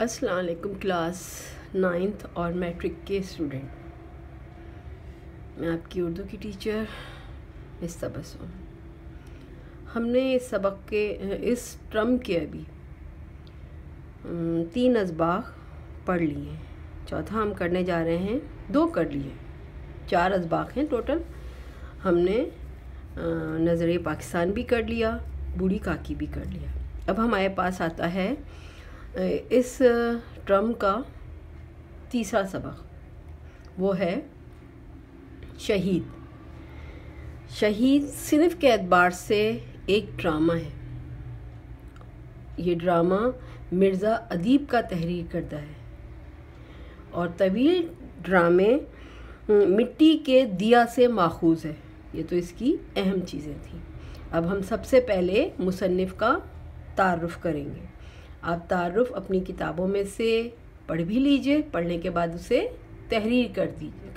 अस्सलाम वालेकुम class 9th और मैट्रिक के स्टूडेंट। मैं आपकी उर्दू की टीचर मिस तबस्सुम। हमने इस सबक के इस टर्म के अभी 3 असबाग पढ़ लिए। चौथा हम करने जा रहे हैं, 2 कर लिए, 4 असबाग हैं टोटल। हमने नज़र पाकिस्तान भी कर लिया, बूढ़ी काकी भी कर लिया। अब हमारे पास आता है इस टर्म का तीसरा सबक, वो है शहीद। शहीद सिर्फ के एतबार से एक ड्रामा है। ये ड्रामा मिर्ज़ा अदीब का तहरीर करता है और तवील ड्रामे मिट्टी के दिया से माखूज़ है। ये तो इसकी अहम चीज़ें थी। अब हम सबसे पहले मुसन्निफ़ का तारुफ़ करेंगे। आप तारुफ़ अपनी किताबों में से पढ़ भी लीजिए, पढ़ने के बाद उसे तहरीर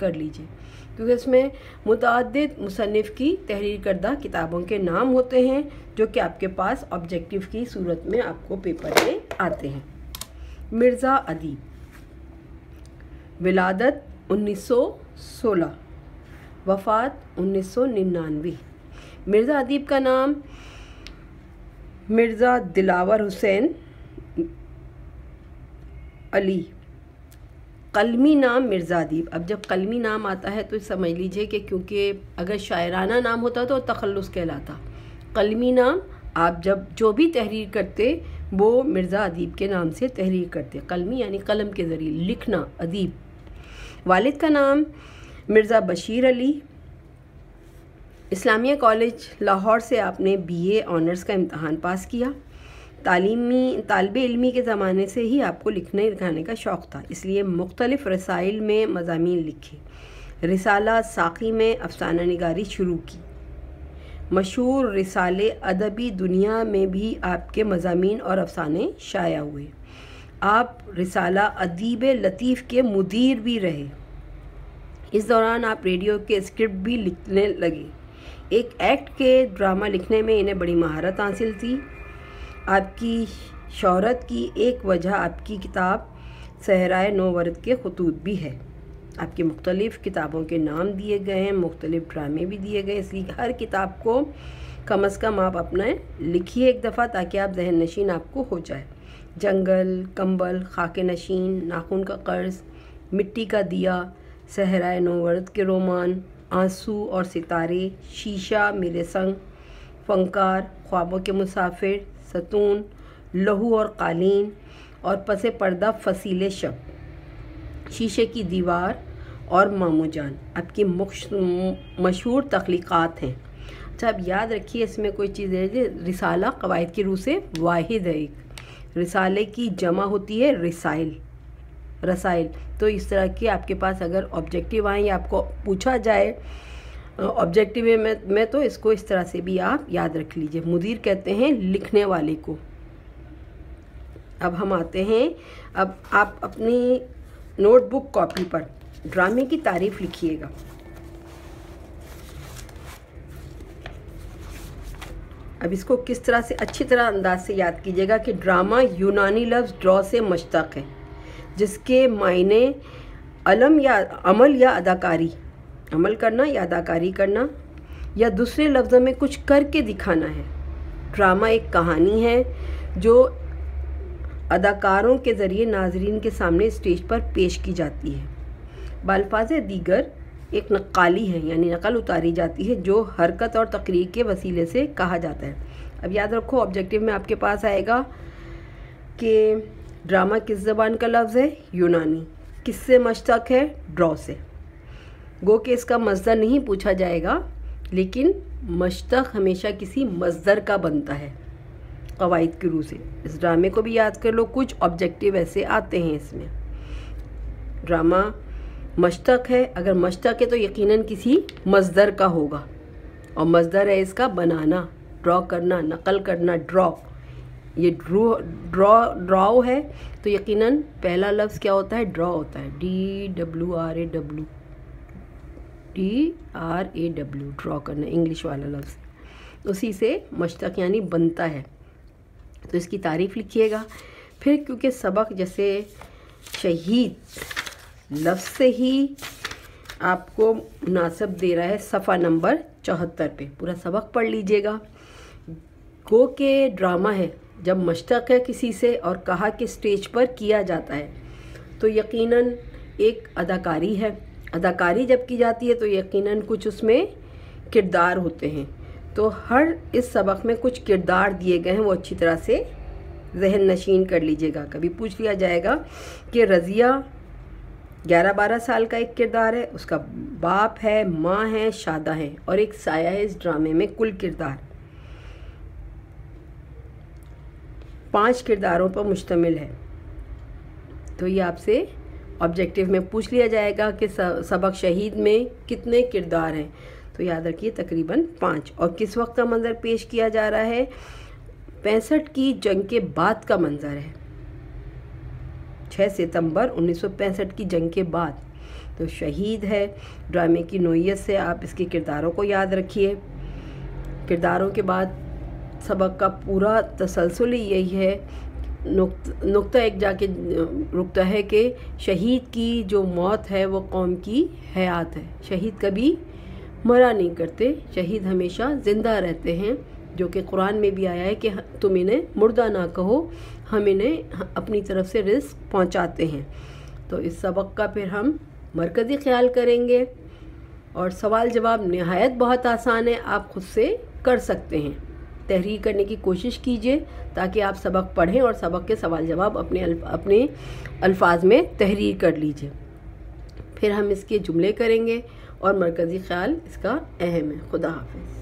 कर लीजिए, क्योंकि इसमें मुतअद्दिद मुसन्निफ़ की तहरीर करदा किताबों के नाम होते हैं जो कि आपके पास ऑब्जेक्टिव की सूरत में आपको पेपर में आते हैं। मिर्ज़ा अदीब, विलादत 1916, वफ़ात 1999। मिर्ज़ा अदीब का नाम मिर्ज़ा दिलावर हुसैन अली, कलमी नाम मिर्ज़ा अदीब। अब जब कलमी नाम आता है तो समझ लीजिए कि क्योंकि अगर शायराना नाम होता तो तखल्लुस कहलाता। कलमी नाम आप जब जो भी तहरीर करते वो मिर्ज़ा अदीब के नाम से तहरीर करते। कलमी यानी कलम के ज़रिए लिखना, अदीब। वालिद का नाम मिर्ज़ा बशीर अली। इस्लामिया कॉलेज लाहौर से आपने BA ऑनर्स का इम्तहान पास किया। तालिब इल्मी के ज़माने से ही आपको लिखने लिखाने का शौक़ था, इसलिए मुख्तलिफ़ रसाइल में मज़ामीन लिखे। रिसाला साक़ी में अफ़साना निगारी शुरू की। मशहूर रिसाले अदबी दुनिया में भी आपके मज़ामीन और अफ़साने शाया हुए। आप रिसाला अदीब लतीफ़ के मुदीर भी रहे। इस दौरान आप रेडियो के स्क्रिप्ट भी लिखने लगे। एक एक्ट के ड्रामा लिखने में इन्हें बड़ी महारत हासिल थी। आपकी शोहरत की एक वजह आपकी किताब सहराए नौवरद के खतूत भी है। आपकी मुख्तलिफ़ किताबों के नाम दिए गए हैं, मुख्तलिफ़ ड्रामे भी दिए गए, इसलिए हर किताब को कम अज़ कम आप अपना लिखिए एक दफ़ा, ताकि आप जहन नशीन आपको हो जाए। जंगल, कंबल, खाके नशीन, नाखून का कर्ज़, मिट्टी का दिया, सहराए नौवरद के रोमान, आंसू और सितारे, शीशा मेरे संग, फंकार, ख्वाबों के मुसाफिर, सतून, लहू और कालीन और पसे पर्दा फसीले शब, शीशे की दीवार और मामू जान आपकी मशहूर तख्लीक़ात हैं। अच्छा, अब याद रखिए इसमें कोई चीज़ है, रिसाला क़वाइद की रूह से वाहिद है। एक रिसाले की जमा होती है रिसाइल, रसाइल। तो इस तरह के आपके पास अगर ऑब्जेक्टिव आए या आपको पूछा जाए ऑब्जेक्टिव में तो इसको इस तरह से भी आप याद रख लीजिए। मुदीर कहते हैं लिखने वाले को। अब हम आते हैं, अब आप अपनी नोटबुक कॉपी पर ड्रामे की तारीफ लिखिएगा। अब इसको किस तरह से अच्छी तरह अंदाज से याद कीजिएगा कि ड्रामा यूनानी लफ्ज़ ड्रॉ से मुश्तक़ है, जिसके मायने अमल या अदाकारी, अमल करना या अदाकारी करना, या दूसरे लफ्ज़ों में कुछ करके दिखाना है। ड्रामा एक कहानी है जो अदाकारों के ज़रिए नाज़रीन के सामने स्टेज पर पेश की जाती है। बाल्फाज़े दीगर एक नक्काली है, यानी नकल उतारी जाती है जो हरकत और तकरीर के वसीले से कहा जाता है। अब याद रखो ऑब्जेक्टिव में आपके पास आएगा कि ड्रामा किस ज़बान का लफ्ज़ है, यूनानी, किससे मुश्तक़ है, ड्रॉ से। गो के इसका मज़दर नहीं पूछा जाएगा, लेकिन मुश्तक़ हमेशा किसी मज़दर का बनता है क़वाइद की रूह से। इस ड्रामे को भी याद कर लो, कुछ ऑब्जेक्टिव ऐसे आते हैं इसमें। ड्रामा मुश्तक़ है, अगर मुश्तक़ है तो यकीनन किसी मज़दर का होगा, और मज़दर है इसका बनाना, ड्रॉ करना, नकल करना, ड्रॉ। ये ड्रॉ है तो यकीनन पहला लफ्ज़ क्या होता है, ड्रॉ होता है। DRAW, ड्रॉ करना, इंग्लिश वाला लफ्ज़, उसी से मुश्तक़ यानी बनता है। तो इसकी तारीफ़ लिखिएगा। फिर क्योंकि सबक जैसे शहीद लफ्ज़ से ही आपको मुनासिब दे रहा है, सफ़ा नंबर 74 पे पूरा सबक पढ़ लीजिएगा। गो के ड्रामा है, जब मश्तक है किसी से और कहा कि स्टेज पर किया जाता है तो यकीनन एक अदाकारी है। अदाकारी जब की जाती है तो यकीनन कुछ उसमें किरदार होते हैं। तो हर इस सबक में कुछ किरदार दिए गए हैं, वो अच्छी तरह से जहन नशीन कर लीजिएगा। कभी पूछ लिया जाएगा कि रज़िया 11-12 साल का एक किरदार है, उसका बाप है, माँ है, शादा है और एक साया है इस ड्रामे में। कुल किरदार 5 किरदारों पर मुश्तमिल है। तो ये आपसे ऑब्जेक्टिव में पूछ लिया जाएगा कि सबक शहीद में कितने किरदार हैं, तो याद रखिए तकरीबन 5। और किस वक्त का मंज़र पेश किया जा रहा है? 65 की जंग के बाद का मंज़र है, 6 सितंबर 1965 की जंग के बाद। तो शहीद है। ड्रामे की नोयत से आप इसके किरदारों को याद रखिए। किरदारों के बाद सबक का पूरा तसलसल यही है, नुक्ता एक जाके रुकता है कि शहीद की जो मौत है वो कौम की हयात है। शहीद कभी मरा नहीं करते, शहीद हमेशा ज़िंदा रहते हैं, जो कि कुरान में भी आया है कि तुम इन्हें मुर्दा ना कहो, हम इन्हें अपनी तरफ से रिस्क पहुंचाते हैं। तो इस सबक का फिर हम मरकज़ी ख्याल करेंगे और सवाल जवाब नहायत बहुत आसान है, आप खुद से कर सकते हैं। तहरीर करने की कोशिश कीजिए ताकि आप सबक पढ़ें और सबक के सवाल जवाब अपने अल्फाज में तहरीर कर लीजिए। फिर हम इसके जुमले करेंगे और मरकज़ी ख्याल इसका अहम है। खुदा हाफिज़।